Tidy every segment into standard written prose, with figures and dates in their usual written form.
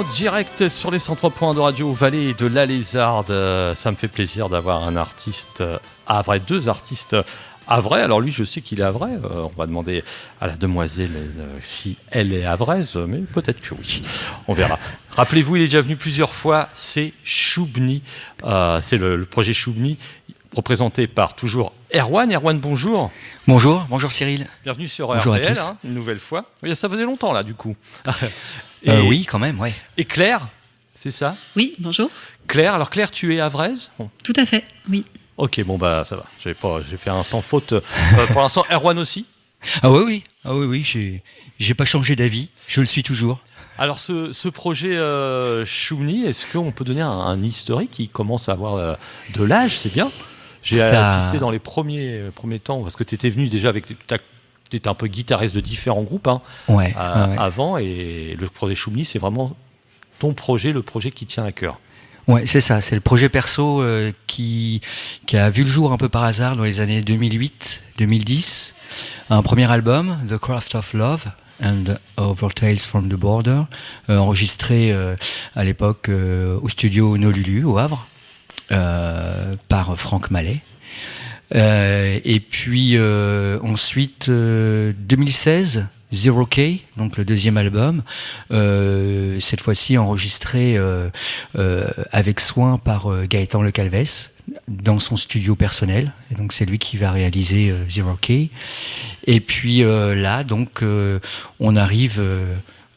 en direct sur les 103.1 de Radio Vallée de la Lézarde. Ça me fait plaisir d'avoir un artiste havrais, deux artistes havrais. Alors lui, je sais qu'il est havrais. On va demander à la demoiselle si elle est havraise, mais peut-être que oui. On verra. Rappelez-vous, il est déjà venu plusieurs fois. C'est Choubny. C'est le projet Choubny, représenté par toujours Erwan. Erwan, bonjour. Bonjour Cyril. Bienvenue sur bonjour RTL, à tous. Une nouvelle fois. Oui, ça faisait longtemps là, du coup. Oui, quand même, ouais. Et Claire, c'est ça? Oui, bonjour. Claire, alors Claire, tu es havraise? Bon. Tout à fait, oui. Ok, bon bah ça va. J'ai fait un sans faute. Pour l'instant, Erwan aussi. Ah oui, j'ai pas changé d'avis. Je le suis toujours. Alors ce projet Choubny, est-ce qu'on peut donner un historique qui commence à avoir de l'âge? C'est bien. J'ai assisté dans les premiers temps, parce que tu étais venu déjà avec... Tu étais un peu guitariste de différents groupes Ouais. avant, et le projet Choubny, c'est vraiment ton projet, le projet qui tient à cœur. Ouais, c'est ça. C'est le projet perso qui a vu le jour un peu par hasard dans les années 2008-2010. Un premier album, The Craft of Love and Over Tales from the Border, enregistré à l'époque au studio Nolulu, au Havre. Par Franck Mallet. Et puis ensuite 2016, Zero K, donc le deuxième album, cette fois-ci enregistré avec soin par Gaëtan Le Calvez dans son studio personnel. Et donc c'est lui qui va réaliser Zero K. Et puis là, donc on arrive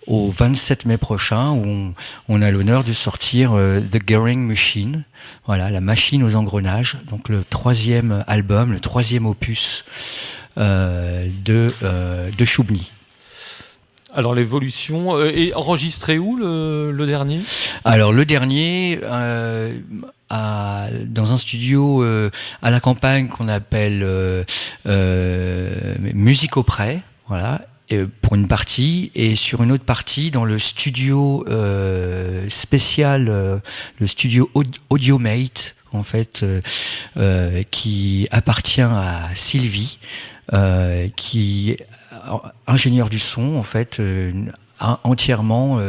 au 27 mai prochain, où on a l'honneur de sortir The Gearing Machine, voilà, la machine aux engrenages, donc le troisième album, le troisième opus de Choubny. Alors l'évolution, est enregistré où le dernier? Alors le dernier, dans un studio à la campagne qu'on appelle Musique auprès, voilà. Pour une partie, et sur une autre partie dans le studio spécial, le studio Audiomate, en fait, qui appartient à Sylvie, qui est ingénieur du son, en fait, entièrement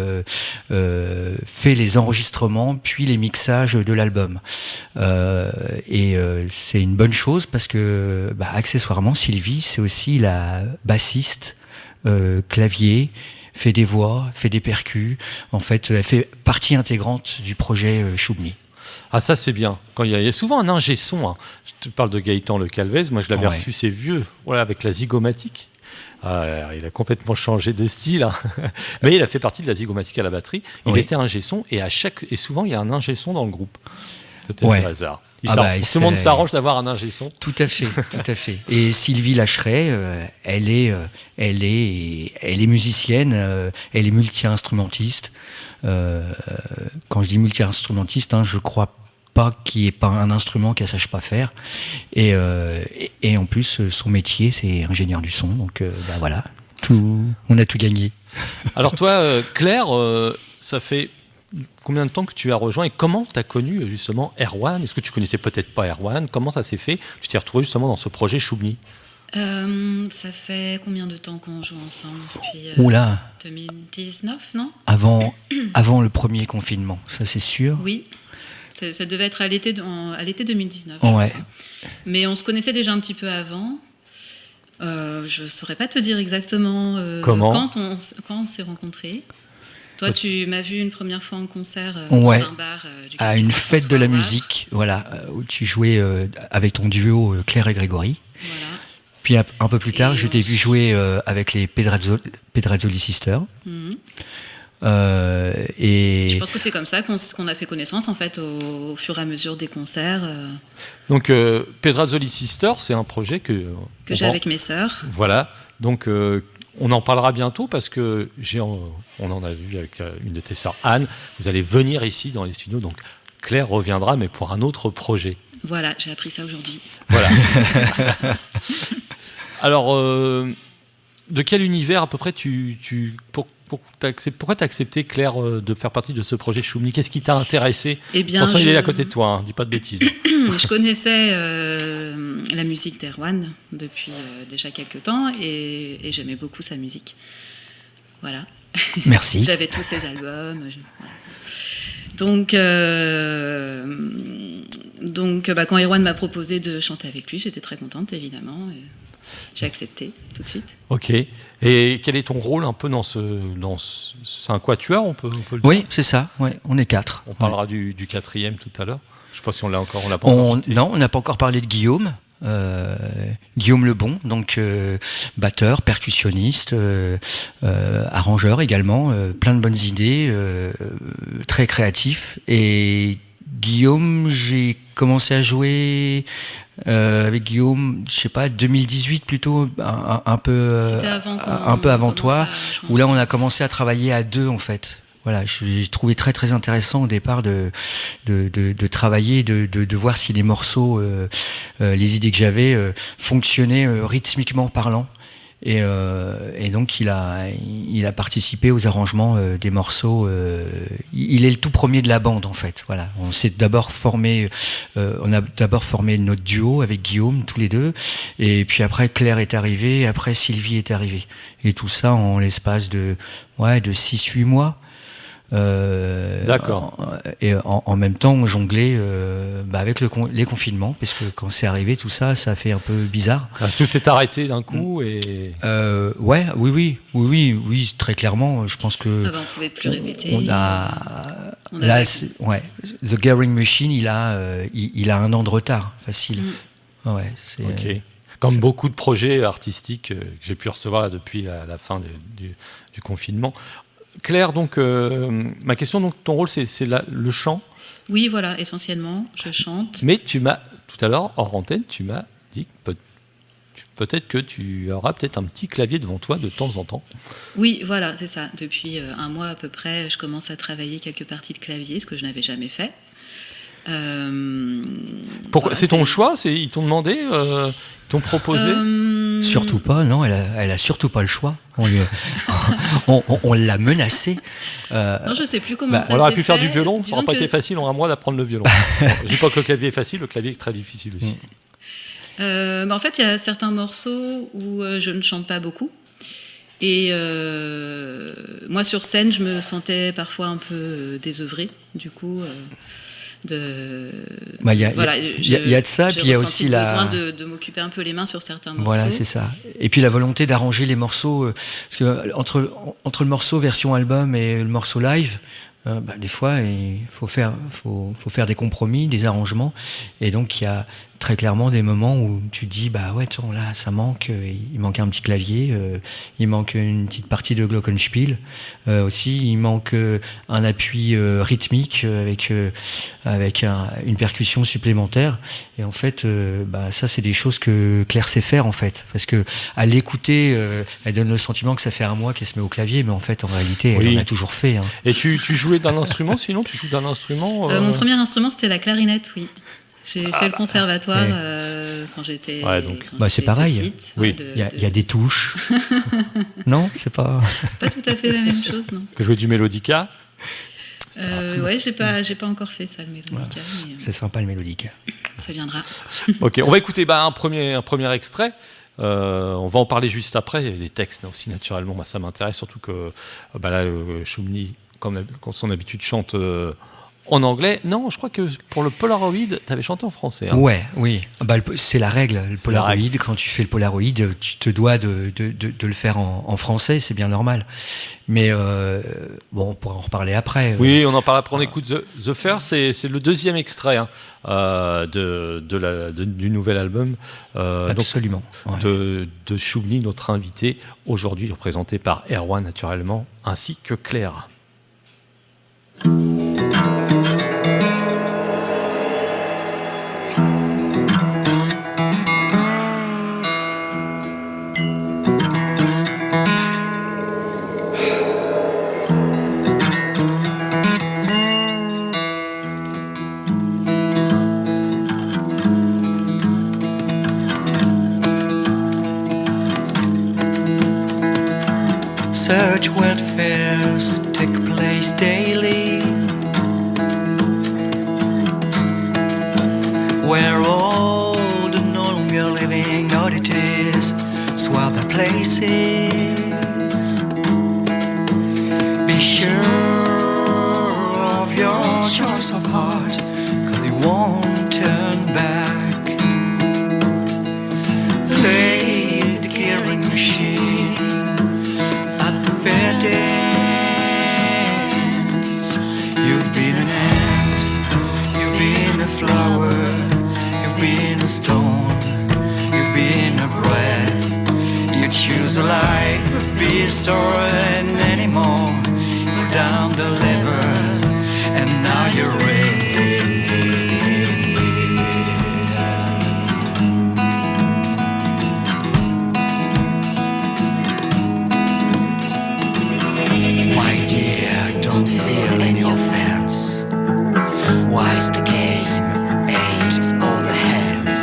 fait les enregistrements puis les mixages de l'album. C'est une bonne chose parce que, accessoirement, Sylvie, c'est aussi la bassiste, clavier, fait des voix, fait des percus. En fait, elle fait partie intégrante du projet Choubny. Ah, ça c'est bien. Quand il y a souvent un ingé son. Je te parle de Gaëtan Le Calvez. Moi, je l'avais reçu, c'est vieux, voilà, avec la zygomatique. Il a complètement changé de style, mais il a fait partie de la zygomatique à la batterie. Il était ingé son, et souvent il y a un ingé son dans le groupe. Peut-être un hasard. Tout le monde s'arrange d'avoir un ingé son. Tout à fait, tout à fait. Et Sylvie Lacheret, elle est musicienne, elle est multi-instrumentiste. Quand je dis multi-instrumentiste, je crois pas qu'il n'y ait pas un instrument qu'elle sache pas faire. Et en plus, son métier, c'est ingénieur du son. Donc voilà, on a tout gagné. Alors toi, Claire, ça fait combien de temps que tu as rejoint et comment tu as connu justement Erwan? Est-ce que tu connaissais peut-être pas Erwan? Comment ça s'est fait? Tu t'es retrouvé justement dans ce projet Choubny? Ça fait combien de temps qu'on joue ensemble? Depuis 2019, non? Avant le premier confinement, ça c'est sûr. Oui, ça devait être à l'été 2019. Ouais. Mais on se connaissait déjà un petit peu avant. Je ne saurais pas te dire exactement comment quand on s'est rencontrés. Toi, tu m'as vu une première fois en concert dans un bar à une fête de la musique, voilà, où tu jouais avec ton duo Claire et Grégory. Voilà. Puis un peu plus tard, je t'ai vu jouer avec les Pedrazzoli Sisters. Mm-hmm. Et je pense que c'est comme ça qu'on a fait connaissance en fait au fur et à mesure des concerts. Donc Pedrazzoli Sisters, c'est un projet que j'ai avec mes sœurs. Voilà, donc on en parlera bientôt parce que on en a vu avec une de tes sœurs, Anne. Vous allez venir ici dans les studios, donc Claire reviendra, mais pour un autre projet. Voilà, j'ai appris ça aujourd'hui. Voilà. Alors, de quel univers à peu près pourquoi tu as accepté, Claire, de faire partie de ce projet Choubny? Qu'est-ce qui t'a intéressé? Eh bien, Attention, il est à côté de toi, dis pas de bêtises. Je connaissais la musique d'Erwan depuis déjà quelques temps et j'aimais beaucoup sa musique. Voilà. Merci. J'avais tous ses albums. Voilà. Donc, quand Erwan m'a proposé de chanter avec lui, j'étais très contente, évidemment. Et j'ai accepté tout de suite. Ok. Et quel est ton rôle un peu c'est un quatuor, on peut le dire. Oui, c'est ça. Ouais, on est 4. On parlera du quatrième tout à l'heure. Je ne sais pas si on l'a pas encore cité. Non, on n'a pas encore parlé de Guillaume. Guillaume Lebon, donc batteur, percussionniste, arrangeur également, plein de bonnes idées, très créatif. Et Guillaume, j'ai commencé à jouer avec Guillaume, je sais pas, 2018 plutôt, un peu avant toi, où là on a commencé à travailler à deux en fait. Voilà, j'ai trouvé très très intéressant au départ de travailler, de voir si les morceaux, les idées que j'avais fonctionnaient rythmiquement parlant. Et donc il a participé aux arrangements des morceaux. Il est le tout premier de la bande en fait. Voilà, on a d'abord formé notre duo avec Guillaume tous les deux, et puis après Claire est arrivée, et après Sylvie est arrivée, et tout ça en l'espace de 6-8 mois. D'accord. Et en même temps on jonglait avec les confinements, parce que quand c'est arrivé tout ça a fait un peu bizarre. Tout s'est arrêté d'un coup et. Oui, très clairement. Je pense que on pouvait plus répéter. The Gathering Machine, il a 1 an de retard facile. Ouais, c'est. Ok. Comme beaucoup de projets artistiques que j'ai pu recevoir là, depuis la fin du confinement. Claire, donc, ma question, donc, ton rôle, c'est le chant. Oui, voilà, essentiellement, je chante. Mais tout à l'heure, hors antenne, tu m'as dit que peut-être que tu auras peut-être un petit clavier devant toi de temps en temps. Oui, voilà, c'est ça. Depuis 1 mois à peu près, je commence à travailler quelques parties de clavier, ce que je n'avais jamais fait. Pourquoi c'est ton choix? Ils t'ont demandé, ils t'ont proposé? Surtout pas, non, elle a surtout pas le choix. On l'a menacée. Non, je sais plus comment ça s'est fait. On aurait pu faire du violon, ça n'aurait pas été facile en 1 mois d'apprendre le violon. Je dis pas que le clavier est facile, le clavier est très difficile aussi. En fait, il y a certains morceaux où je ne chante pas beaucoup. Et moi, sur scène, je me sentais parfois un peu désœuvrée, du coup. Il y a de ça, puis il y a aussi besoin de m'occuper un peu les mains sur certains morceaux. Voilà, c'est ça. Et puis la volonté d'arranger les morceaux, parce que entre le morceau version album et le morceau live, des fois il faut faire des compromis, des arrangements, et donc il y a très clairement des moments où tu te dis là ça manque, il manque un petit clavier, il manque une petite partie de glockenspiel, aussi il manque un appui rythmique avec une percussion supplémentaire, et en fait ça c'est des choses que Claire sait faire en fait, parce que à l'écouter elle donne le sentiment que ça fait 1 mois qu'elle se met au clavier, mais en fait en réalité elle en a toujours fait. Et tu jouais d'un instrument, sinon tu joues d'un instrument Mon premier instrument c'était la clarinette, oui. J'ai fait le conservatoire quand j'étais c'est pareil. Petite. Oui. Il y a des touches. Non, c'est pas tout à fait la même chose, non. Tu jouais du mélodica. J'ai pas encore fait ça, le mélodica. Mais, c'est sympa le mélodica. Ça viendra. Ok, on va écouter un premier extrait. On va en parler juste après. Les textes aussi, naturellement, ça m'intéresse, surtout que Choumny, comme son habitude, chante en anglais. Non, je crois que pour le Polaroid, tu avais chanté en français. Oui. C'est la règle. Le Polaroid, quand tu fais le Polaroid, tu te dois de le faire en français, c'est bien normal. Mais on pourra en reparler après. Oui, on en parle après. On écoute The First, c'est le 2e extrait du nouvel album. Absolument. De Choumny, notre invité, aujourd'hui représenté par Erwan, naturellement, ainsi que Claire. Such welfares take place daily, where all the no longer living oddities swap their places. restoring anymore. Pull down the lever, and now you're ready. My dear, don't feel any offense. Why's the game ain't over hands?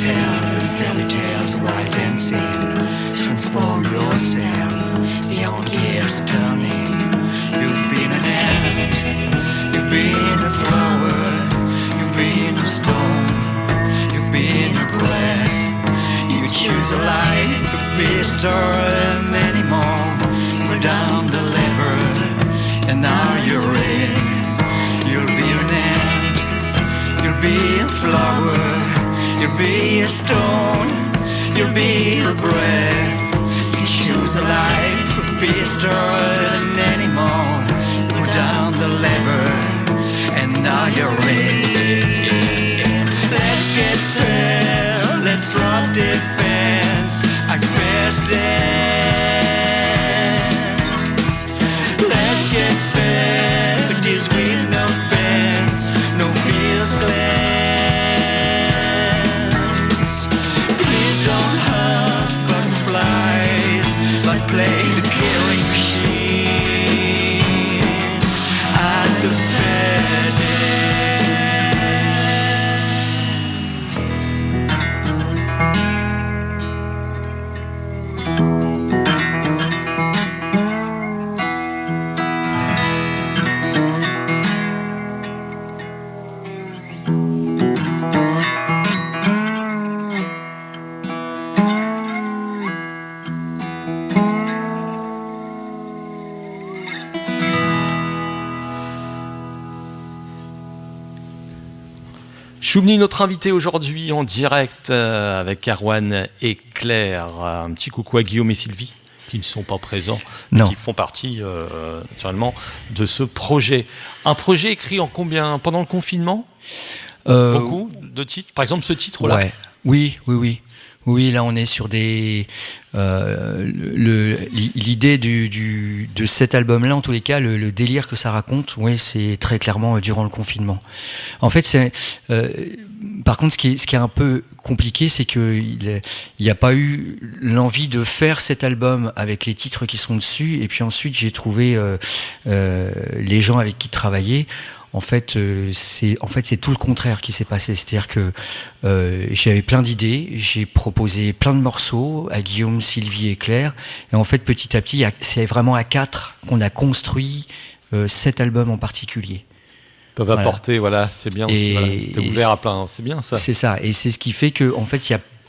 Tell the fairy tales while dancing. Transform yourself beyond gears turning. You've been an ant, you've been a flower, you've been a stone, you've been a breath. You choose a life, a beast or an animal. Pull down the lever, and now you're in. You'll be an ant, you'll be a flower, you'll be a stone, you'll be a breath. You choose a life, a beast or an animal. Pull down the lever, and now you're in. Let's get fair, let's drop defense. I first dance. Let's get fair, but this with no fence, no feels glance. Please don't hunt butterflies, but play the killing machine at the fair Choumny, notre invité aujourd'hui en direct avec Erwan et Claire. Un petit coucou à Guillaume et Sylvie qui ne sont pas présents, mais qui font partie naturellement de ce projet. Un projet écrit en combien pendant le confinement? Beaucoup de titres. Par exemple, ce titre-là. Ouais. Oui, là on est sur des l'idée de cet album-là, en tous les cas, le délire que ça raconte, oui, c'est très clairement durant le confinement. En fait, c'est par contre, ce qui est un peu compliqué, c'est qu'il n'y a pas eu l'envie de faire cet album avec les titres qui sont dessus, et puis ensuite j'ai trouvé les gens avec qui travailler. En fait, c'est tout le contraire qui s'est passé. C'est-à-dire que j'avais plein d'idées, j'ai proposé plein de morceaux à Guillaume, Sylvie et Claire. Et en fait, petit à petit, c'est vraiment à 4 qu'on a construit cet album en particulier. Peuvent apporter, voilà, c'est bien aussi. Voilà. T'es ouvert à plein, c'est bien ça. C'est ça, et c'est ce qui fait que, en fait,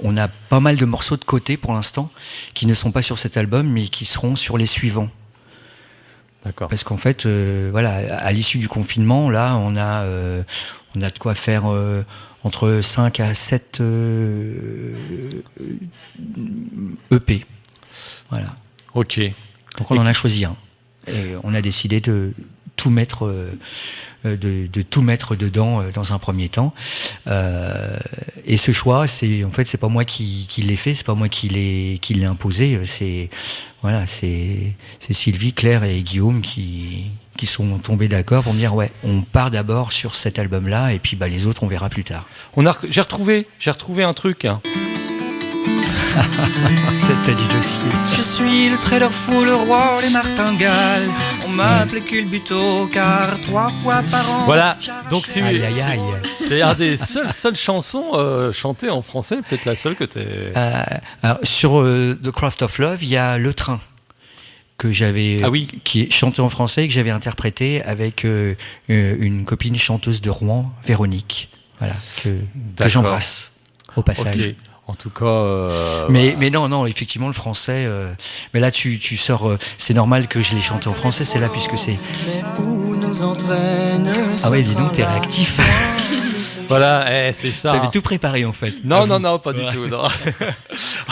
on a pas mal de morceaux de côté pour l'instant qui ne sont pas sur cet album, mais qui seront sur les suivants. D'accord. Parce qu'en fait, voilà, à l'issue du confinement, là, on a de quoi faire entre 5 à 7 EP. Voilà. Ok. Donc on en a choisi un. Et on a décidé de tout mettre, de tout mettre dedans dans un premier temps. Et ce choix, c'est pas moi qui l'ai fait, c'est pas moi qui l'ai imposé. C'est Sylvie, Claire et Guillaume qui sont tombés d'accord pour me dire ouais, on part d'abord sur cet album-là et puis les autres on verra plus tard. J'ai retrouvé un truc. C'était du dossier. Je suis le trader fou, le roi des martingales. On m'appelait Culbuto car 3 fois par an. Voilà, donc c'est un des seules chansons chantées en français, peut-être la seule que t'es... Alors, sur The Craft of Love, il y a Le Train que j'avais, qui est chanté en français et que j'avais interprété avec une copine chanteuse de Rouen, Véronique, voilà, que j'embrasse au passage. Okay. En tout cas... mais non, effectivement, le français... mais là, tu sors... c'est normal que je l'ai chanté en français, c'est là, puisque c'est... Ah ouais, dis donc, t'es réactif. Voilà, c'est ça. T'avais tout préparé, en fait. Non, pas du tout. Non.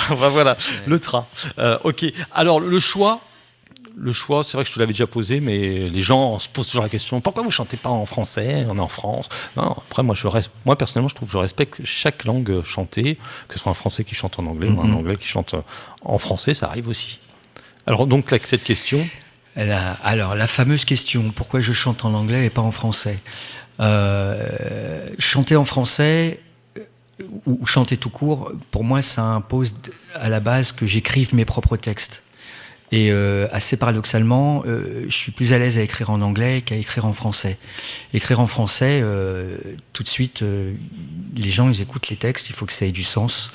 Voilà, le train. Ok, alors le choix, c'est vrai que je te l'avais déjà posé, mais les gens se posent toujours la question, pourquoi vous chantez pas en français, on est en France? Non, après, moi personnellement, je trouve que je respecte chaque langue chantée, que ce soit un français qui chante en anglais ou un anglais qui chante en français, ça arrive aussi. Alors donc, avec cette question, Alors, la fameuse question, pourquoi je chante en anglais et pas en français? Chanter en français, ou chanter tout court, pour moi, ça impose à la base que j'écrive mes propres textes. Et assez paradoxalement, je suis plus à l'aise à écrire en anglais qu'à écrire en français. Écrire en français, tout de suite, les gens, ils écoutent les textes, il faut que ça ait du sens.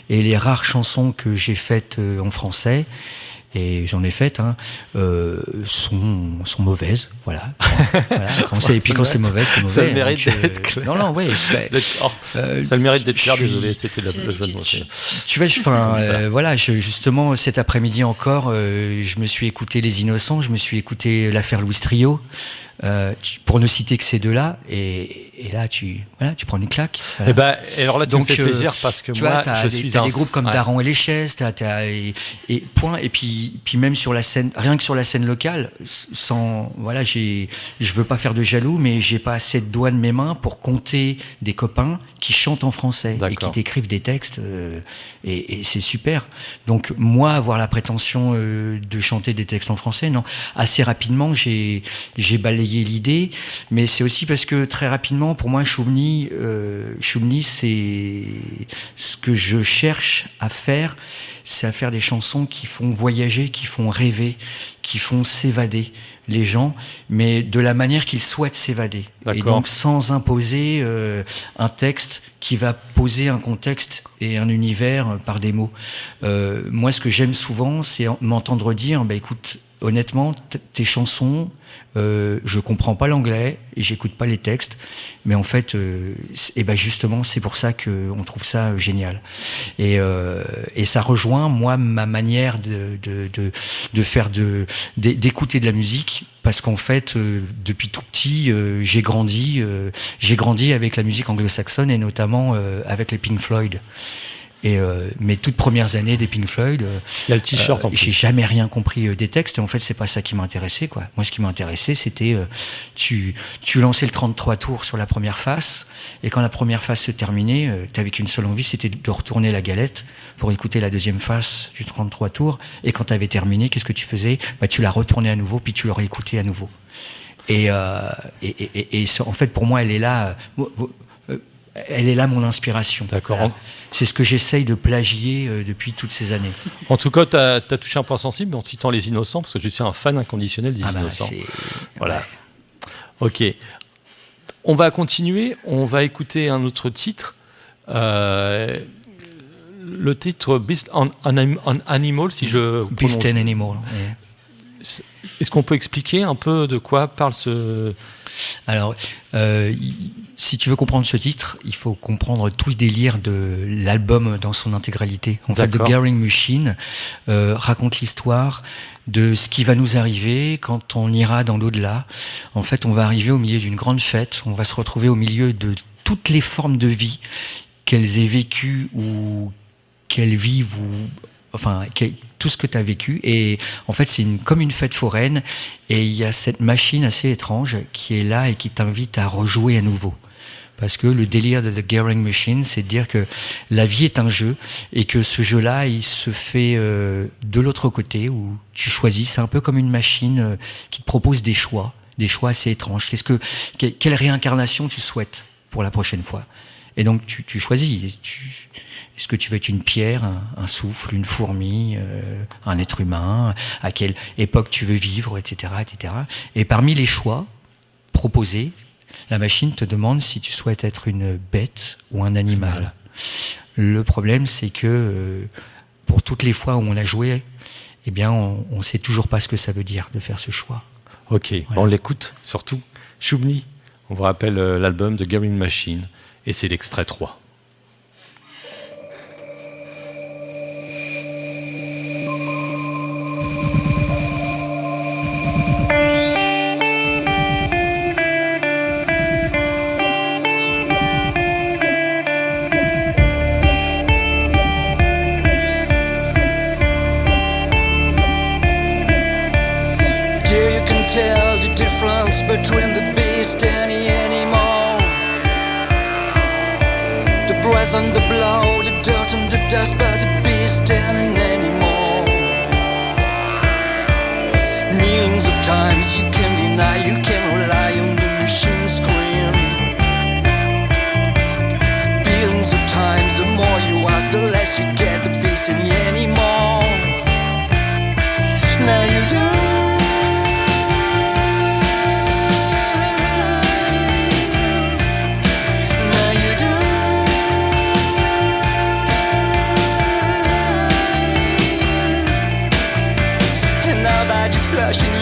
Et les rares chansons que j'ai faites en français, et j'en ai faites, sont mauvaises, voilà. Et puis quand c'est mauvais, c'est mauvais. ça le mérite d'être clair. Non, ouais. Ça le mérite d'être clair, désolé, c'était le jeu de mots. Tu vois, justement, cet après-midi encore, je me suis écouté Les Innocents, je me suis écouté l'affaire Louis Trio, pour ne citer que ces deux-là, et là, tu prends une claque. Voilà. Et alors là, tu me fais plaisir parce que moi, je suis t'as des groupes comme Daron et les Chaises, et point. Et puis même sur la scène, rien que sur la scène locale, je veux pas faire de jaloux, mais j'ai pas assez de doigts de mes mains pour compter des copains qui chantent en français et qui t'écrivent des textes, et c'est super. Donc moi, avoir la prétention de chanter des textes en français, non. Assez rapidement, j'ai balayé l'idée, mais c'est aussi parce que très rapidement, pour moi, Choumny, c'est ce que je cherche à faire, c'est à faire des chansons qui font voyager, qui font rêver, qui font s'évader les gens, mais de la manière qu'ils souhaitent s'évader. Et donc sans imposer un texte qui va poser un contexte et un univers par des mots. Moi, ce que j'aime souvent, c'est m'entendre dire, écoute, honnêtement, tes chansons, je comprends pas l'anglais et j'écoute pas les textes, mais en fait, justement, c'est pour ça qu'on trouve ça génial. Et ça rejoint moi ma manière de faire d'écouter de la musique, parce qu'en fait, depuis tout petit, j'ai grandi avec la musique anglo-saxonne et notamment avec les Pink Floyd. Et mes toutes premières années des Pink Floyd, il y a le t-shirt en plus. J'ai jamais rien compris des textes, et en fait c'est pas ça qui m'intéressait, quoi. Moi, ce qui m'intéressait, c'était tu lançais le 33 tours sur la première face, et quand la première face se terminait, t'avais qu'une seule envie, c'était de retourner la galette pour écouter la deuxième face du 33 tours, et quand t'avais terminé, qu'est-ce que tu faisais? Tu la retournais à nouveau, puis tu l'aurais écouté à nouveau. Et en fait, pour moi, elle est là mon inspiration. D'accord. Voilà. C'est ce que j'essaye de plagier depuis toutes ces années. En tout cas, tu as touché un point sensible en citant Les Innocents, parce que je suis un fan inconditionnel des Innocents. Voilà. Ouais. Ok. On va continuer. On va écouter un autre titre. Le titre Beast on Animal, si je prononce. Beast and Animal. Yeah. Est-ce qu'on peut expliquer un peu de quoi parle ce... Alors, si tu veux comprendre ce titre, il faut comprendre tout le délire de l'album dans son intégralité. En fait, The Gathering Machine raconte l'histoire de ce qui va nous arriver quand on ira dans l'au-delà. En fait, on va arriver au milieu d'une grande fête, on va se retrouver au milieu de toutes les formes de vie qu'elles aient vécues ou qu'elles vivent, tout ce que tu as vécu. Et en fait, c'est comme une fête foraine, et il y a cette machine assez étrange qui est là et qui t'invite à rejouer à nouveau. Parce que le délire de The Gathering Machine, c'est de dire que la vie est un jeu, et que ce jeu-là, il se fait de l'autre côté, où tu choisis. C'est un peu comme une machine qui te propose des choix assez étranges. Quelle réincarnation tu souhaites pour la prochaine fois? Et donc tu choisis. Est-ce que tu veux être une pierre, un souffle, une fourmi, un être humain? À quelle époque tu veux vivre, etc., etc. Et parmi les choix proposés, la machine te demande si tu souhaites être une bête ou un animal. Le problème, c'est que pour toutes les fois où on a joué, on ne sait toujours pas ce que ça veut dire de faire ce choix. Ok, voilà. On l'écoute surtout. Choumny, on vous rappelle l'album The Gathering Machine, et c'est l'extrait 3. Between the beast and the animal, the breath and the blood, the dirt and the dust, but the beast and an animal.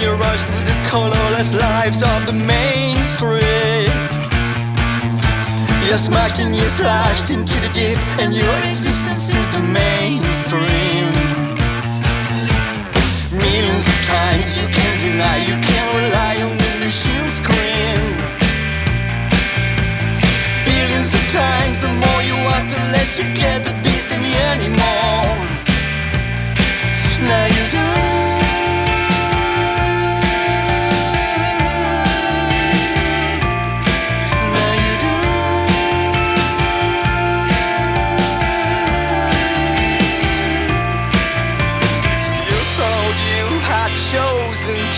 you rush through the colorless lives of the main street. You're smashed and you're slashed into the deep, and your existence is the mainstream. Millions of times you can't deny, you can't rely on the machine screen. Billions of times, the more you watch, the less you get the beast in the animal. Now you do.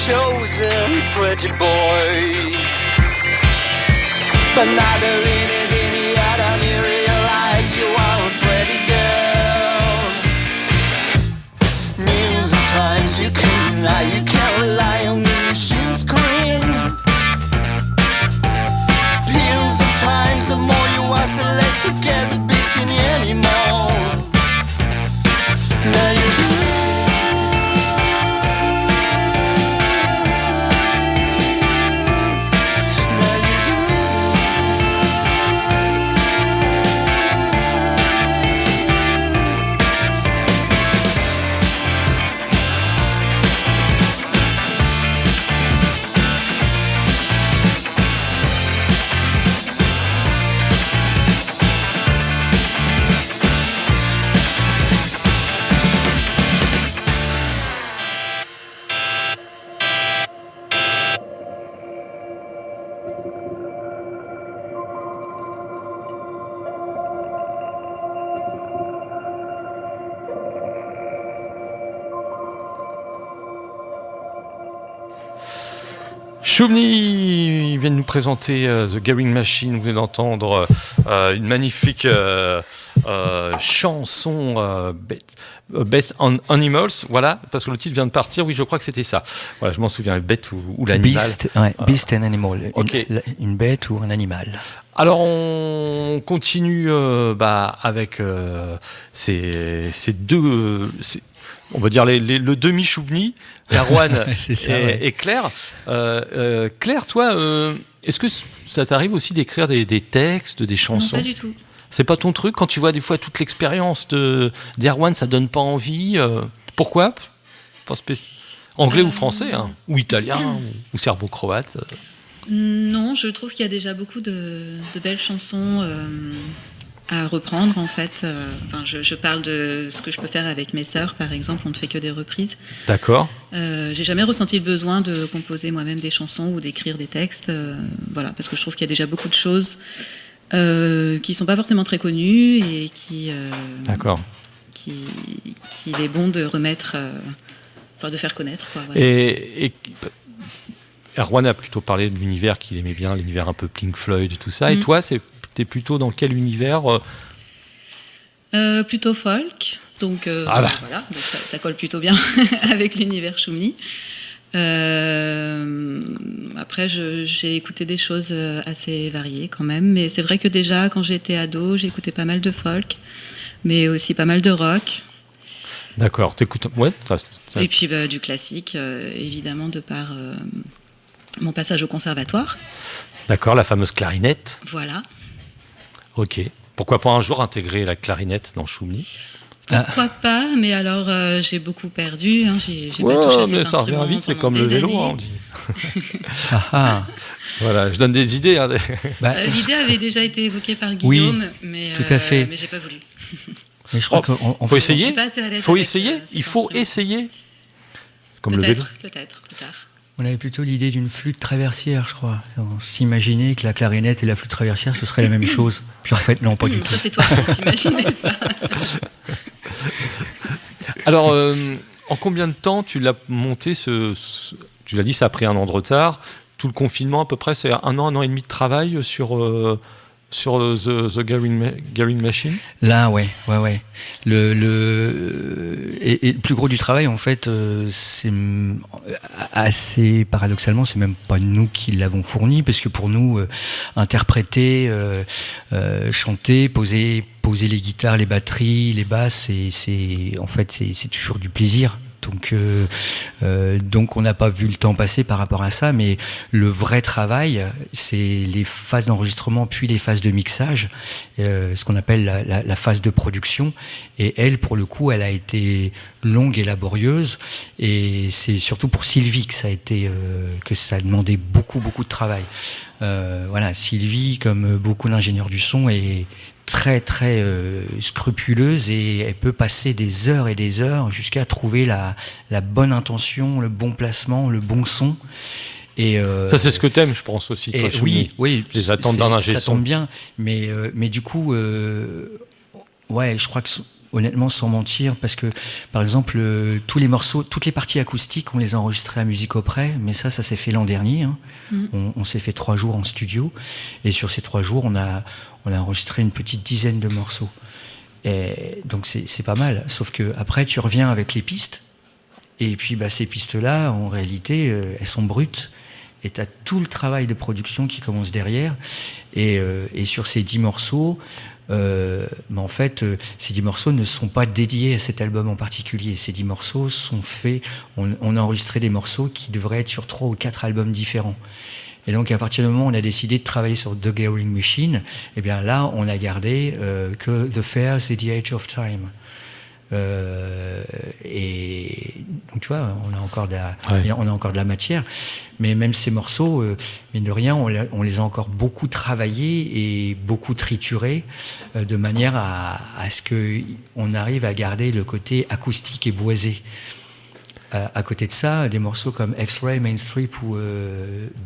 Chosen pretty boy, but neither in it any other you realize you are a pretty girl. Millions of times you can't deny, you can't rely on the machine screen. Billions of times, the more you ask, the less you get the beast in you anymore. Now you do. Choumny vient de nous présenter The Garing Machine. Vous venez d'entendre une magnifique chanson Based on Animals. Voilà, parce que le titre vient de partir. Oui, je crois que c'était ça. Voilà, je m'en souviens. Bête ou l'animal. Beast and Animal. Okay. Une bête ou un animal. Alors on continue avec ces deux. On va dire le demi-Choumny, Erwan et Claire. Claire, toi, est-ce que ça t'arrive aussi d'écrire des textes, des chansons ? Non, pas du tout. C'est pas ton truc ? Quand tu vois des fois toute l'expérience d'Erwan, ça donne pas envie. Pourquoi ? Anglais ou français, hein, ou italien, ou serbo-croate. Non, je trouve qu'il y a déjà beaucoup de belles chansons à reprendre en fait. Je parle de ce que je peux faire avec mes sœurs par exemple, on ne fait que des reprises. D'accord. J'ai jamais ressenti le besoin de composer moi-même des chansons ou d'écrire des textes, voilà, parce que je trouve qu'il y a déjà beaucoup de choses qui sont pas forcément très connues et D'accord. qu'il est bon de remettre, de faire connaître, quoi, voilà. Et Erwan a plutôt parlé de l'univers qu'il aimait bien, l'univers un peu Pink Floyd et tout ça. Et toi, t'es plutôt dans quel univers ? Plutôt folk, donc voilà, donc ça colle plutôt bien avec l'univers Choumny. Après, j'ai écouté des choses assez variées quand même, mais c'est vrai que déjà quand j'étais ado, j'ai écouté pas mal de folk, mais aussi pas mal de rock. D'accord, t'écoutes, ouais. Et puis du classique, évidemment, de par mon passage au conservatoire. D'accord, la fameuse clarinette. Voilà. Ok. Pourquoi pas un jour intégrer la clarinette dans Choumny ? Pourquoi pas, mais alors j'ai beaucoup perdu, hein, j'ai pas touché à cet mais ça instrument revient vite, c'est pendant comme le des vélo, années. on dit. Voilà, je donne des idées. Hein. L'idée avait déjà été évoquée par Guillaume, mais, tout à fait. Mais j'ai pas voulu. Mais je crois qu'on faut essayer. Je suis pas assez à l'aise Faut avec, essayer. cet Il faut instrument. essayer. Comme le vélo. Peut-être, plus tard. On avait plutôt l'idée d'une flûte traversière, je crois. On s'imaginait que la clarinette et la flûte traversière, ce serait la même chose. Puis en fait, non, pas du tout. Ça, c'est toi qui t'imaginais ça. Alors, en combien de temps tu l'as monté tu l'as dit, ça a pris un an de retard. Tout le confinement, à peu près, c'est un an et demi de travail sur The Garing Machine. Là, ouais. Et le plus gros du travail, en fait, c'est assez paradoxalement, c'est même pas nous qui l'avons fourni, parce que pour nous, interpréter, chanter, poser les guitares, les batteries, les basses, c'est toujours du plaisir. Donc on n'a pas vu le temps passer par rapport à ça, mais le vrai travail, c'est les phases d'enregistrement puis les phases de mixage, ce qu'on appelle la phase de production. Et elle, pour le coup, elle a été longue et laborieuse, et c'est surtout pour Sylvie que ça a demandé beaucoup de travail. Voilà, Sylvie, comme beaucoup d'ingénieurs du son, est très scrupuleuse, et elle peut passer des heures et des heures jusqu'à trouver la bonne intention, le bon placement, le bon son. Et ça, c'est ce que t'aimes, je pense aussi. Toi, oui, les attentes d'un ingé son. Ça tombe bien, mais du coup, ouais, je crois que honnêtement, sans mentir, parce que par exemple, tous les morceaux, toutes les parties acoustiques, on les a enregistrées à Musique Auprès, mais ça s'est fait l'an dernier. Hein. On s'est fait 3 jours en studio, et sur ces 3 jours, on a enregistré une petite dizaine de morceaux. Et donc c'est pas mal. Sauf que après, tu reviens avec les pistes, et puis ces pistes-là, en réalité, elles sont brutes. Et tu as tout le travail de production qui commence derrière. Et sur ces 10 morceaux, en fait, ces 10 morceaux ne sont pas dédiés à cet album en particulier. Ces 10 morceaux sont faits... On a enregistré des morceaux qui devraient être sur 3 ou 4 albums différents. Et donc, à partir du moment où on a décidé de travailler sur The Gathering Machine, eh bien là, on a gardé que The Fairs et The Age of Time. Et donc, tu vois, on a encore de la matière. Mais même ces morceaux, mine de rien, on les a encore beaucoup travaillés et beaucoup triturés, de manière à ce qu'on arrive à garder le côté acoustique et boisé. À côté de ça, des morceaux comme X-Ray, Main Strip ou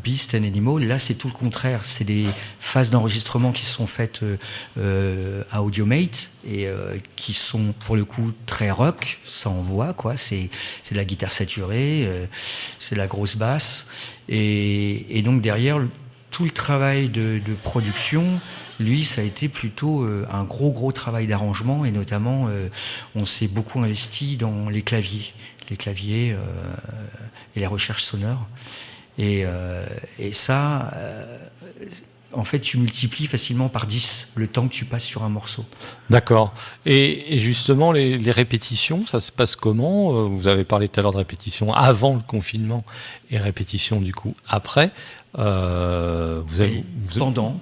Beast and Animal, là c'est tout le contraire. C'est des phases d'enregistrement qui sont faites à Audiomate et qui sont pour le coup très rock, ça envoie quoi. C'est de la guitare saturée, c'est de la grosse basse, et donc derrière tout le travail de production, lui, ça a été plutôt un gros travail d'arrangement, et notamment on s'est beaucoup investi dans les claviers et les recherches sonores. Et ça, en fait, tu multiplies facilement par 10 le temps que tu passes sur un morceau. D'accord. Et justement, les répétitions, ça se passe comment ? Vous avez parlé tout à l'heure de répétitions avant le confinement et répétitions du coup après. Pendant,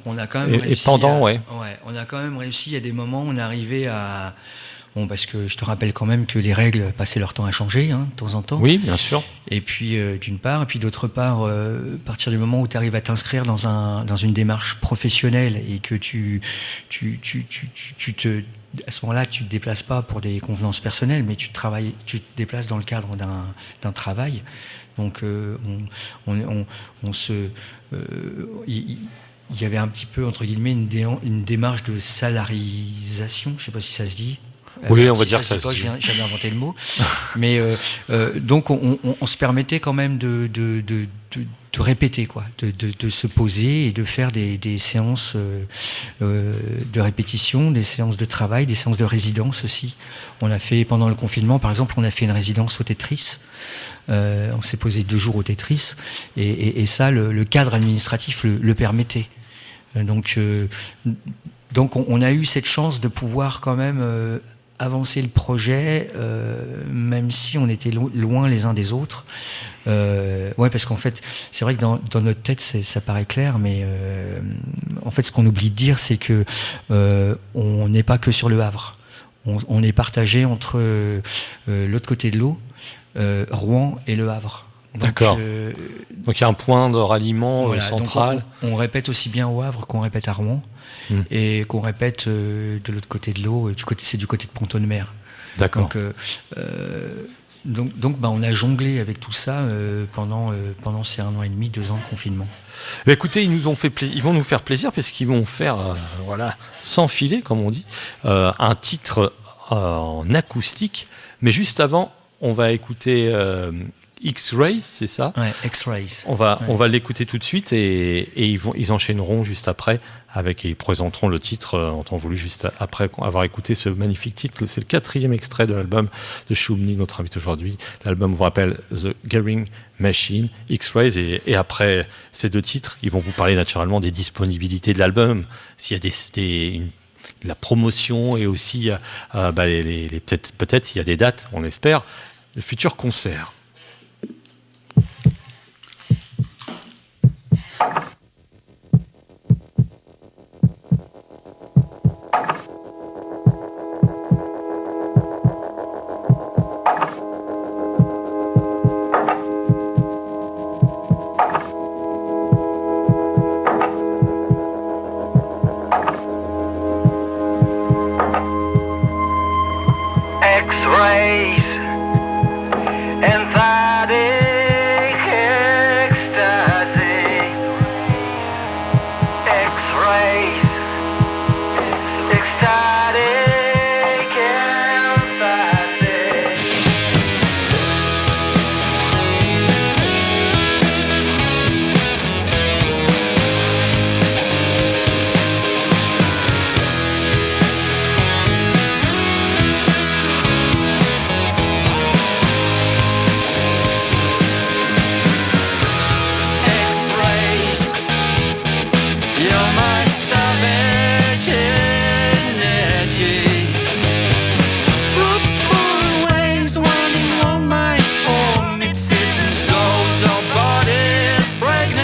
on a quand même réussi. Et pendant, ouais, on a quand même réussi. Il y a des moments où on est arrivé à... Bon, parce que je te rappelle quand même que les règles passaient leur temps à changer, hein, de temps en temps. Oui, bien sûr. Et puis, d'une part, et puis d'autre part, à partir du moment où tu arrives à t'inscrire dans une démarche professionnelle et que à ce moment-là, tu te déplaces pas pour des convenances personnelles, mais tu te déplaces dans le cadre d'un travail. Donc, il y avait un petit peu, entre guillemets, une démarche de salarisation, je sais pas si ça se dit. Oui, on va dire que ça se dit. J'avais inventé le mot. Mais donc, on se permettait quand même de répéter, quoi, de se poser et de faire des séances de répétition, des séances de travail, des séances de résidence aussi. On a fait, pendant le confinement, par exemple, on a fait une résidence au Tetris. On s'est posé 2 jours au Tetris, et ça, le cadre administratif le permettait. Donc on a eu cette chance de pouvoir quand même avancer le projet, même si on était loin les uns des autres. Ouais, parce qu'en fait, c'est vrai que dans notre tête, ça paraît clair, mais en fait, ce qu'on oublie de dire, c'est que on n'est pas que sur le Havre. On est partagé entre l'autre côté de l'eau, Rouen et Le Havre. D'accord. Donc il y a un point de ralliement central. Donc on répète aussi bien au Havre qu'on répète à Rouen, et qu'on répète de l'autre côté de l'eau, c'est du côté de Pont-de-Mer. D'accord. Donc on a jonglé avec tout ça pendant ces 1 an et demi, 2 ans de confinement. Mais écoutez, ils vont nous faire plaisir, parce qu'ils vont faire, sans filet, comme on dit, un titre en acoustique. Mais juste avant, on va écouter X-Rays, c'est ça ? Ouais, X-Rays. On va l'écouter tout de suite, et ils enchaîneront juste après et ils présenteront le titre en temps voulu juste après avoir écouté ce magnifique titre. C'est le 4e extrait de l'album de Shoubny, notre invité aujourd'hui. L'album vous rappelle The Gathering Machine, X-Rays, et après ces 2 titres, ils vont vous parler naturellement des disponibilités de l'album, s'il y a la promotion, et aussi peut-être s'il y a des dates, on espère. les futurs concerts. X-rays, emphatic ecstasy. X-rays, ecstatic empathy. X-rays, you're my savage energy. Fruitful waves winding on my form. It sits and souls, our bodies pregnant.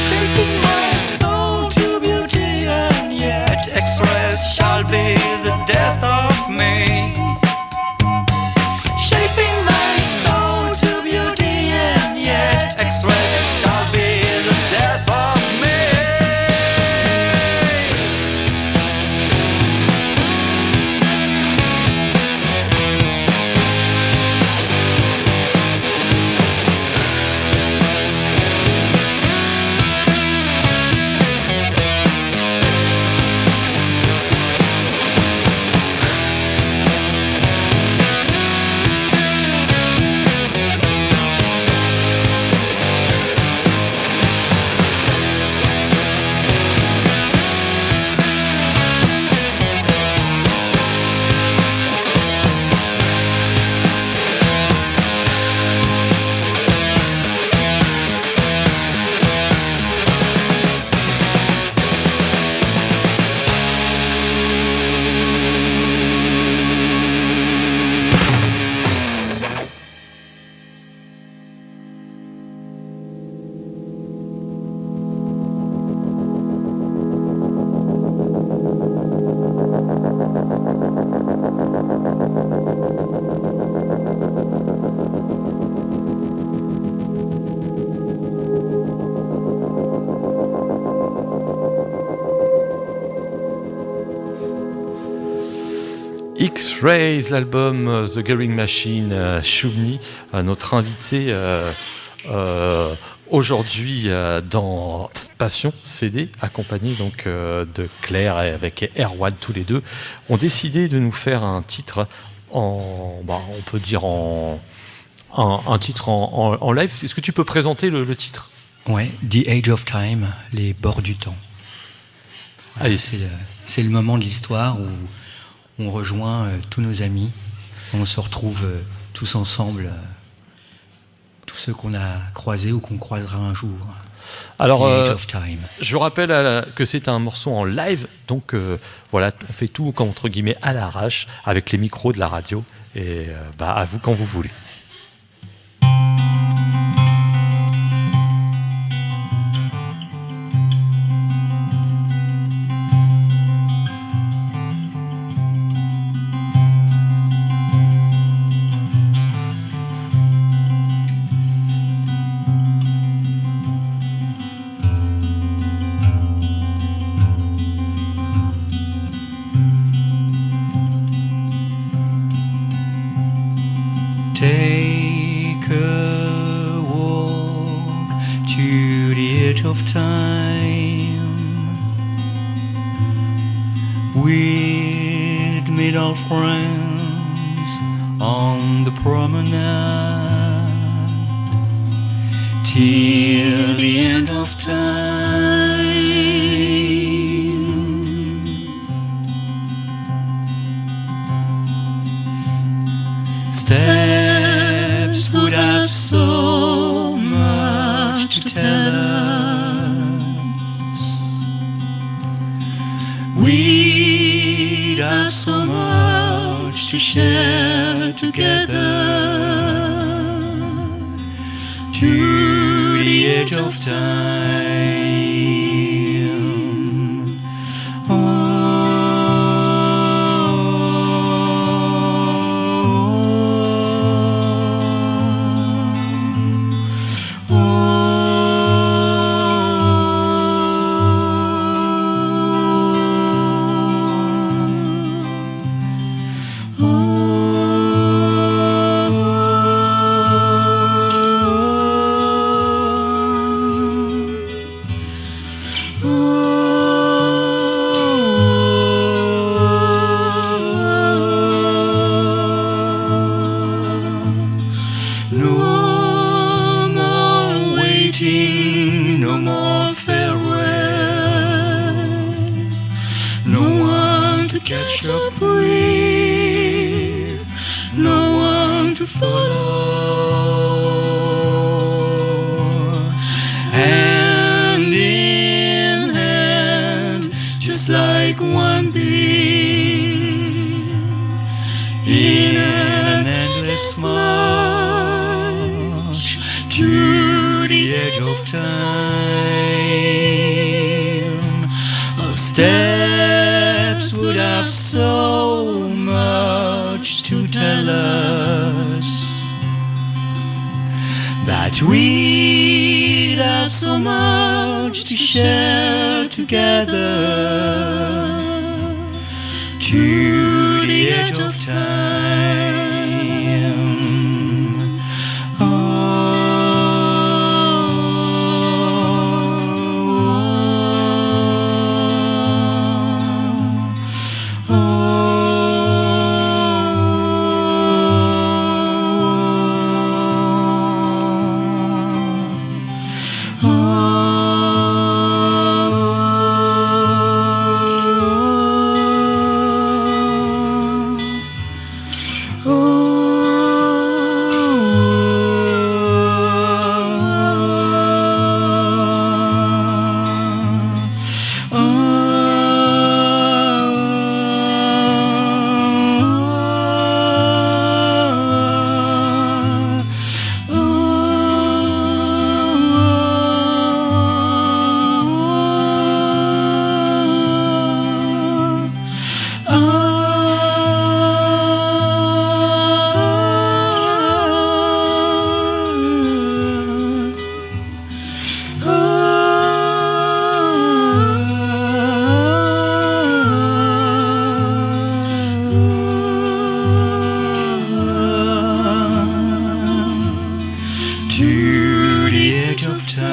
Shaping my soul to beauty, and yet X-rays shall be the death of me. Shaping my soul to beauty, and yet X-rays shall be the death of me. X-Rays, l'album The Gearing Machine, Choumi, notre invité aujourd'hui dans Passion CD, accompagné donc de Claire et avec Erwan, tous les deux, ont décidé de nous faire un titre on peut dire un titre en live. Est-ce que tu peux présenter le titre ? Ouais, The Age of Time, les bords du temps. Allez. C'est le moment de l'histoire où on rejoint tous nos amis, on se retrouve tous ensemble, tous ceux qu'on a croisés ou qu'on croisera un jour. Alors, The Age of Time. je rappelle que c'est un morceau en live, donc voilà, on fait tout entre guillemets à l'arrache avec les micros de la radio, et à vous quand vous voulez. of time. We'd meet our friends on the promenade till the end of time. Steps would have so much to tell us. We'd have so much to share together. To the edge of time. Oh. No more farewells, no one to catch up with, no one to follow. Hand in hand, just like one being, in an endless march to the edge of time. Our steps would have so much to tell us, that we'd have so much to share together. To the edge of time. To the edge of time.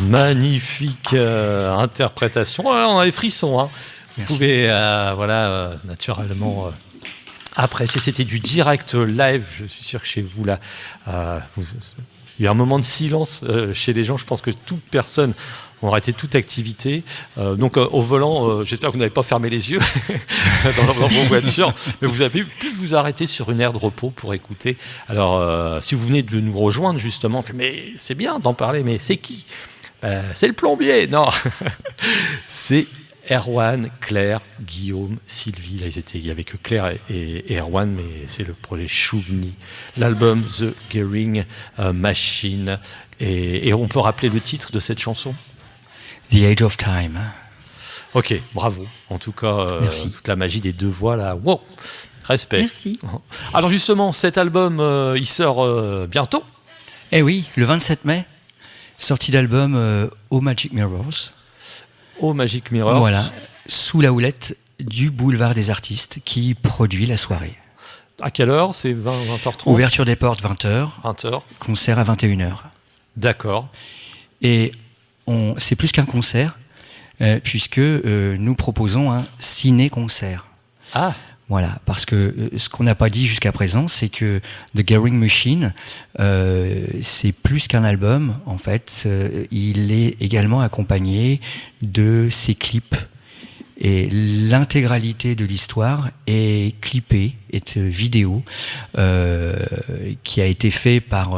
Magnifique interprétation. Ouais, on a les frissons. Hein. Vous pouvez naturellement apprécier. C'était du direct live. Je suis sûr que chez vous, là, il y a eu un moment de silence chez les gens. Je pense que toute personne a arrêté toute activité. Donc au volant, j'espère que vous n'avez pas fermé les yeux dans vos voitures, mais vous avez pu vous arrêter sur une aire de repos pour écouter. Alors si vous venez de nous rejoindre justement, mais c'est bien d'en parler, mais c'est qui ? C'est le plombier, non. C'est Erwan, Claire, Guillaume, Sylvie. Là, il n'y avait que Claire et Erwan, mais c'est le projet Choubny. L'album The Gearing Machine. Et on peut rappeler le titre de cette chanson ? The Age of Time. Ok, bravo. En tout cas, toute la magie des deux voix, là. Wow. Respect. Merci. Alors justement, cet album, il sort bientôt. Eh oui, le 27 mai, sortie d'album au Magic Mirrors. Au Magic Mirror. Voilà, sous la houlette du Boulevard des Artistes qui produit la soirée. À quelle heure? C'est 20h30? Ouverture des portes 20h, 20h. concert à 21h. D'accord. Et c'est plus qu'un concert, puisque nous proposons un ciné-concert. Ah, Voilà, parce que ce qu'on n'a pas dit jusqu'à présent, c'est que The Gathering Machine, c'est plus qu'un album. En fait, il est également accompagné de ses clips. Et l'intégralité de l'histoire est clippée, est vidéo, qui a été fait par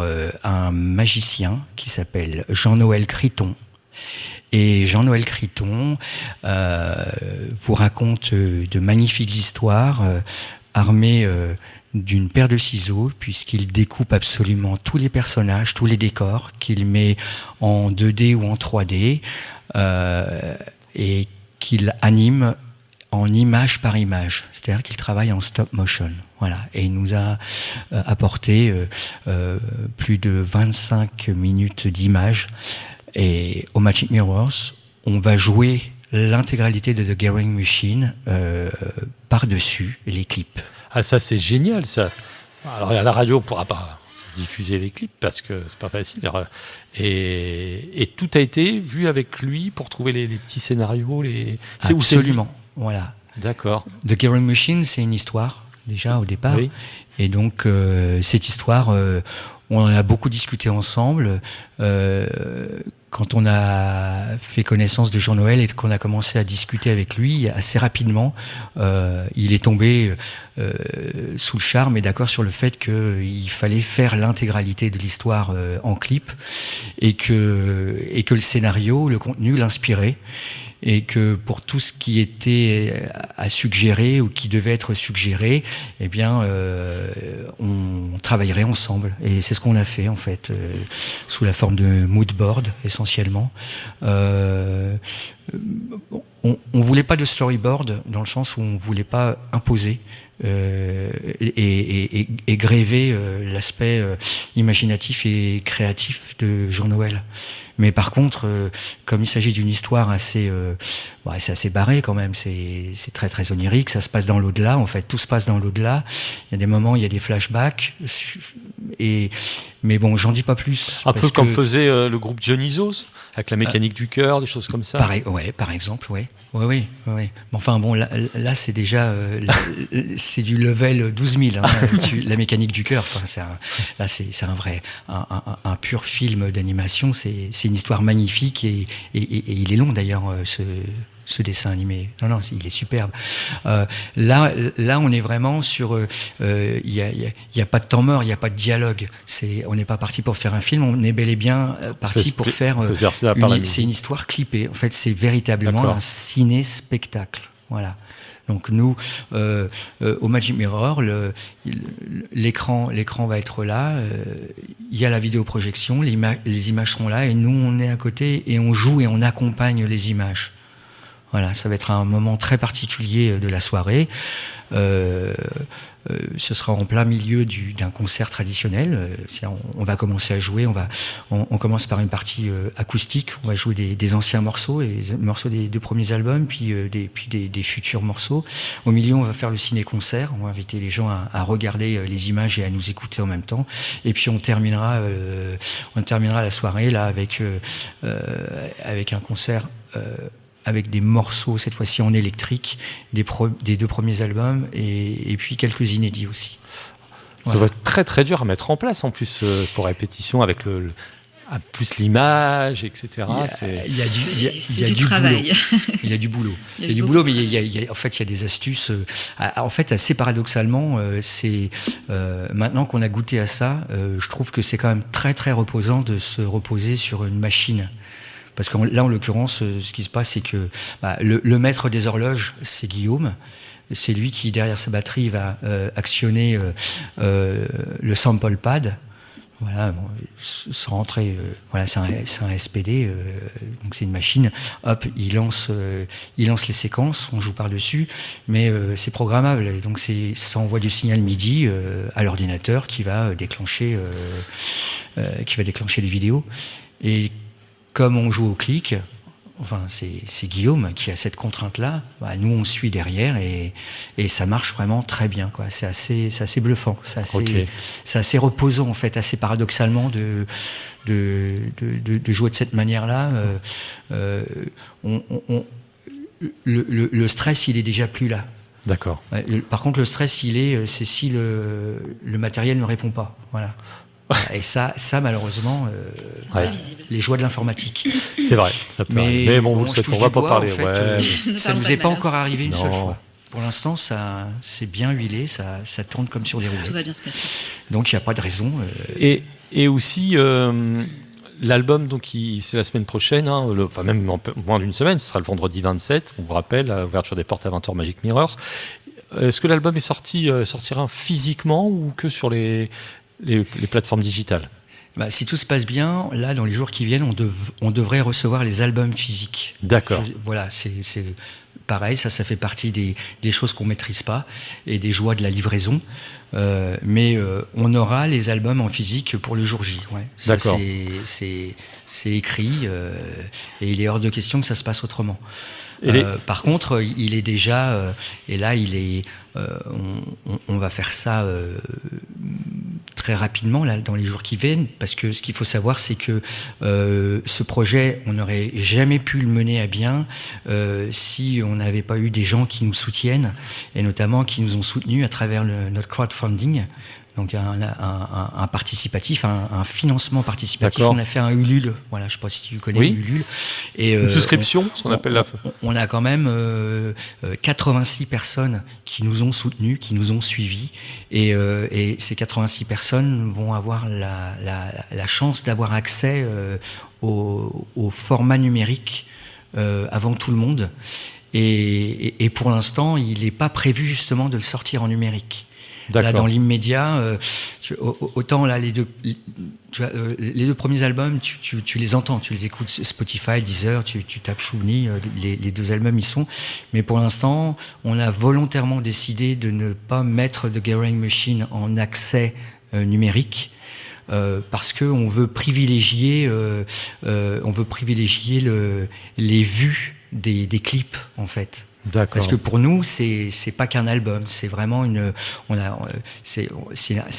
un magicien qui s'appelle Jean-Noël Criton. Et Jean-Noël Criton vous raconte de magnifiques histoires armées d'une paire de ciseaux, puisqu'il découpe absolument tous les personnages, tous les décors, qu'il met en 2D ou en 3D, et qu'il anime en image par image, c'est-à-dire qu'il travaille en stop motion. Voilà. Et il nous a apporté plus de 25 minutes d'images. Et au Magic Mirrors, on va jouer l'intégralité de The Gathering Machine par-dessus les clips. ah, ça c'est génial ça. Alors à la radio, on ne pourra pas diffuser les clips parce que c'est pas facile. Et tout a été vu avec lui pour trouver les petits scénarios. C'est où c'est Absolument. Voilà. D'accord. The Gathering Machine, c'est une histoire, déjà, au départ. Oui. Et donc, cette histoire, on en a beaucoup discuté ensemble. Quand on a fait connaissance de Jean-Noël et qu'on a commencé à discuter avec lui, assez rapidement, il est tombé sous le charme et d'accord sur le fait qu'il fallait faire l'intégralité de l'histoire en clip et que le scénario, le contenu l'inspirait. Et que pour tout ce qui était à suggérer ou qui devait être suggéré, eh bien, on travaillerait ensemble. Et c'est ce qu'on a fait, en fait, sous la forme de mood board, essentiellement. On voulait pas de storyboard, dans le sens où on voulait pas imposer et gréver l'aspect imaginatif et créatif de Jean-Noël. Mais par contre, comme il s'agit d'une histoire assez, c'est assez barré quand même, c'est très très onirique, ça se passe dans l'au-delà, en fait, tout se passe dans l'au-delà. Il y a des moments, il y a des flashbacks, mais bon, j'en dis pas plus. Un peu comme faisait le groupe Dionysos, avec la mécanique du cœur, des choses comme ça. Par exemple, ouais. Oui. Mais enfin bon, là c'est déjà c'est du level 12 000, hein, la mécanique du cœur. Enfin, c'est un vrai, un pur film d'animation. C'est une histoire magnifique et il est long d'ailleurs ce dessin animé. Non, il est superbe. Là, on est vraiment sur. Il y a pas de temps mort, il y a pas de dialogue. On n'est pas parti pour faire un film. On est bel et bien parti pour faire. C'est une histoire clippée. En fait, c'est véritablement un ciné-spectacle. Voilà. Donc nous, au Magic Mirror, l'écran va être là. Il y a la vidéoprojection, les images seront là, et nous, on est à côté et on joue et on accompagne les images. Voilà, ça va être un moment très particulier de la soirée. Ce sera en plein milieu d'un concert traditionnel. On va commencer à jouer. On commence par une partie acoustique. On va jouer des anciens morceaux, des morceaux des 2 premiers albums, puis des futurs morceaux. Au milieu, on va faire le ciné-concert. On va inviter les gens à regarder les images et à nous écouter en même temps. Et puis on terminera la soirée là avec un concert. Avec des morceaux, cette fois-ci en électrique, des 2 premiers albums, et puis quelques inédits aussi. Ça va être très très dur à mettre en place, en plus, pour répétition, avec plus l'image, etc. Il y a du travail. Il y a du boulot. Il y a du boulot, mais en fait, il y a des astuces. En fait, assez paradoxalement, maintenant qu'on a goûté à ça, je trouve que c'est quand même très très reposant de se reposer sur une machine. Parce que là, en l'occurrence, ce qui se passe, c'est que le maître des horloges, c'est Guillaume. C'est lui qui, derrière sa batterie, va actionner le sample pad. Voilà, bon, sans rentrer, voilà, c'est un SPD, donc c'est une machine. Hop, il lance les séquences, on joue par-dessus, mais c'est programmable. Et donc ça envoie du signal MIDI à l'ordinateur qui va déclencher les vidéos. Et comme on joue au clic, enfin c'est Guillaume qui a cette contrainte-là. Bah, nous on suit derrière et ça marche vraiment très bien, quoi. C'est assez bluffant, c'est assez reposant en fait, assez paradoxalement de jouer de cette manière-là. Le stress il est déjà plus là. D'accord. Par contre le stress c'est si le matériel ne répond pas. Voilà. Et ça malheureusement, les joies de l'informatique. C'est vrai, ça peut arriver. Mais bon, vous le on va pas parler. En fait, ça ne nous est pas encore arrivé une seule fois. Pour l'instant, ça c'est bien huilé, ça tourne comme sur des roulettes. Tout va bien se passer. Donc il n'y a pas de raison. Et aussi, l'album, donc, c'est la semaine prochaine, hein, enfin même en moins d'une semaine, ce sera le vendredi 27, on vous rappelle, à l'ouverture des portes à 20h Magic Mirrors. Est-ce que l'album sortira physiquement ou que sur les plateformes digitales? Bah, si tout se passe bien, là, dans les jours qui viennent, on devrait recevoir les albums physiques. D'accord. Voilà, c'est pareil, ça fait partie des choses qu'on ne maîtrise pas et des joies de la livraison. Mais on aura les albums en physique pour le jour J. Ouais. Ça, d'accord. C'est écrit et il est hors de question que ça se passe autrement. Par contre, il est déjà, et là, on va faire ça très rapidement là, dans les jours qui viennent, parce que ce qu'il faut savoir, c'est que ce projet, on n'aurait jamais pu le mener à bien si on n'avait pas eu des gens qui nous soutiennent, et notamment qui nous ont soutenus à travers notre crowdfunding. Donc un participatif, un financement participatif. D'accord. On a fait un Ulule, voilà, je ne sais pas si tu connais Ulule. Et, une souscription, ce qu'on appelle on a quand même 86 personnes qui nous ont soutenus, qui nous ont suivis, et ces 86 personnes vont avoir la chance d'avoir accès au format numérique avant tout le monde. Et pour l'instant, il n'est pas prévu justement de le sortir en numérique. Là, dans l'immédiat, autant là, les deux premiers albums, tu les entends, tu les écoutes, Spotify, Deezer, tu tapes Chouni, les deux albums y sont. Mais pour l'instant, on a volontairement décidé de ne pas mettre The Gathering Machine en accès numérique. Parce qu'on veut privilégier, les vues des clips, en fait. D'accord. Parce que pour nous, c'est pas qu'un album, c'est vraiment c'est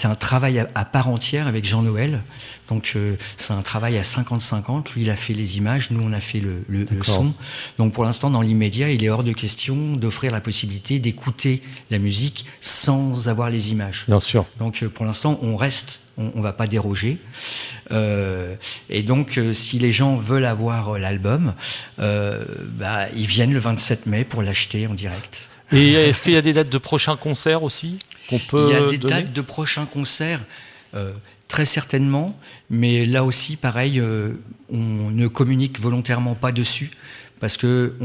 un travail à part entière avec Jean-Noël. Donc c'est un travail à 50-50. Lui, il a fait les images, nous, on a fait le son. Donc pour l'instant, dans l'immédiat, il est hors de question d'offrir la possibilité d'écouter la musique sans avoir les images. Bien sûr. Donc pour l'instant, on reste. On va pas déroger. Et donc, si les gens veulent avoir l'album, ils viennent le 27 mai pour l'acheter en direct. Et est-ce qu'il y a des dates de prochains concerts aussi qu'on peut Il y a des donner dates de prochains concerts, très certainement, mais là aussi, pareil, on ne communique volontairement pas dessus, parce que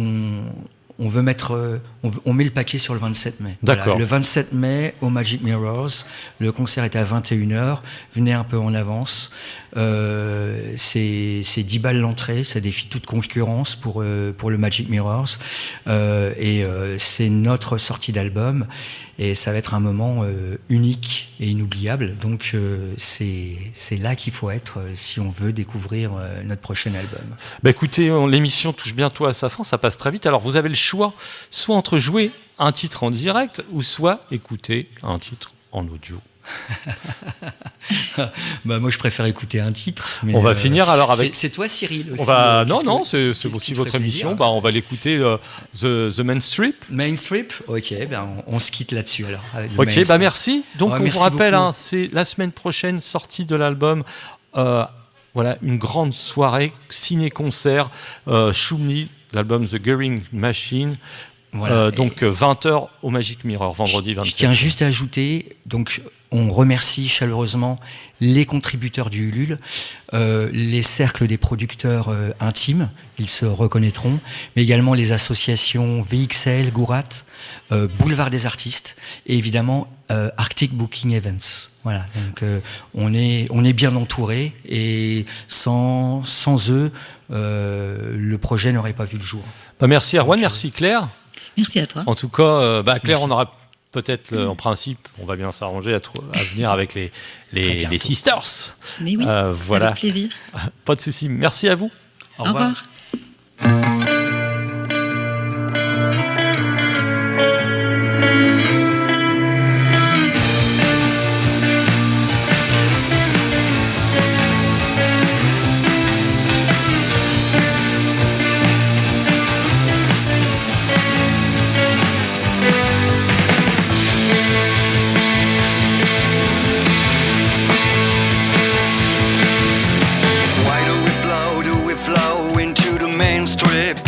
on veut mettre, on met le paquet sur le 27 mai. D'accord. Voilà, le 27 mai au Magic Mirrors, le concert est à 21h. Venez un peu en avance. C'est 10 balles l'entrée, ça défie toute concurrence pour le Magic Mirrors. C'est notre sortie d'album et ça va être un moment unique et inoubliable. Donc c'est là qu'il faut être si on veut découvrir notre prochain album. Bah écoutez, l'émission touche bientôt à sa fin, ça passe très vite. Alors vous avez le choix, soit entre jouer un titre en direct ou soit écouter un titre en audio. Moi je préfère écouter un titre. Mais on va finir alors avec. C'est toi Cyril aussi. Non, c'est aussi votre émission. On va l'écouter The Main Strip. Main Strip, ok, on se quitte là-dessus alors. Ok, merci. Donc on vous rappelle, c'est la semaine prochaine sortie de l'album. Voilà, une grande soirée ciné-concert. Choumni, l'album The Gathering Machine. Voilà. Donc 20h au Magic Mirror, vendredi 27. Je tiens juste à ajouter, donc on remercie chaleureusement les contributeurs du Ulule, les cercles des producteurs intimes, ils se reconnaîtront, mais également les associations VXL, Gourat, Boulevard des Artistes et évidemment Arctic Booking Events. Voilà, donc on est bien entouré et sans eux, le projet n'aurait pas vu le jour. Merci Erwan, merci Claire. Merci à toi. En tout cas, Claire, Merci. on aura peut-être, en principe, on va bien s'arranger à venir avec les Sisters. Mais oui, voilà. avec plaisir. Pas de souci. Merci à vous. Au revoir. Why do we flow into the main strip?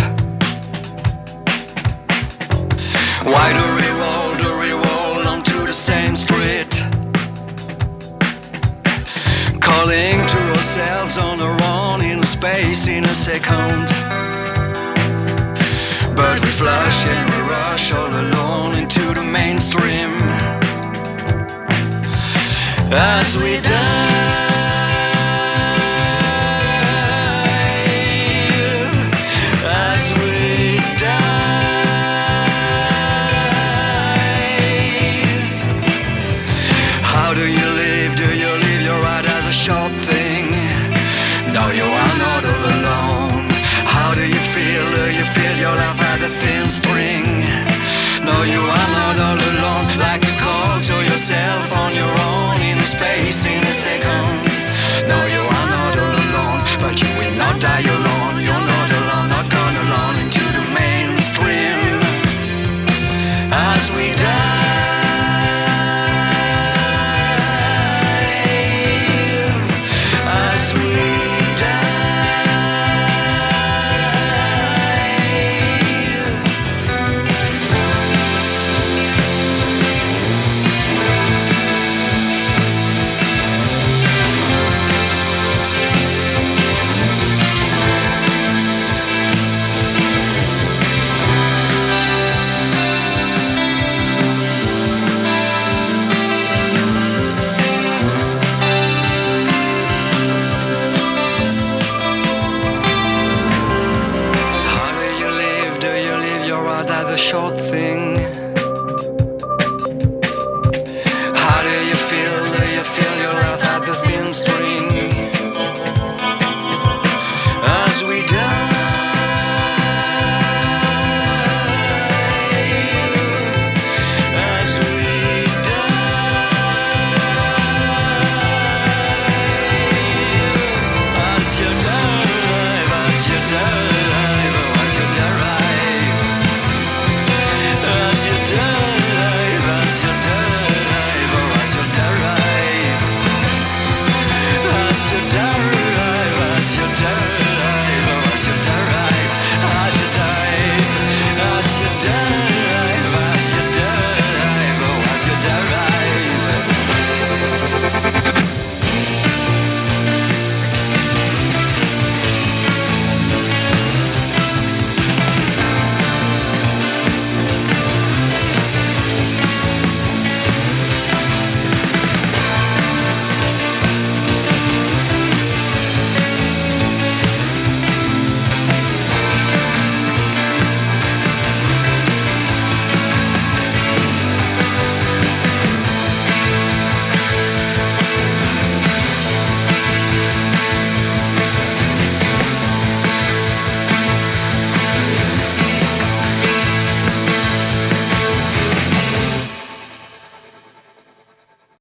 Why do we roll onto the same street? Calling to ourselves on our own in space in a second. But we flush and we rush all alone into the mainstream. As we die, as we dive. How do you live? Do you live your ride as a short thing? No, you are not all alone. How do you feel? Do you feel your life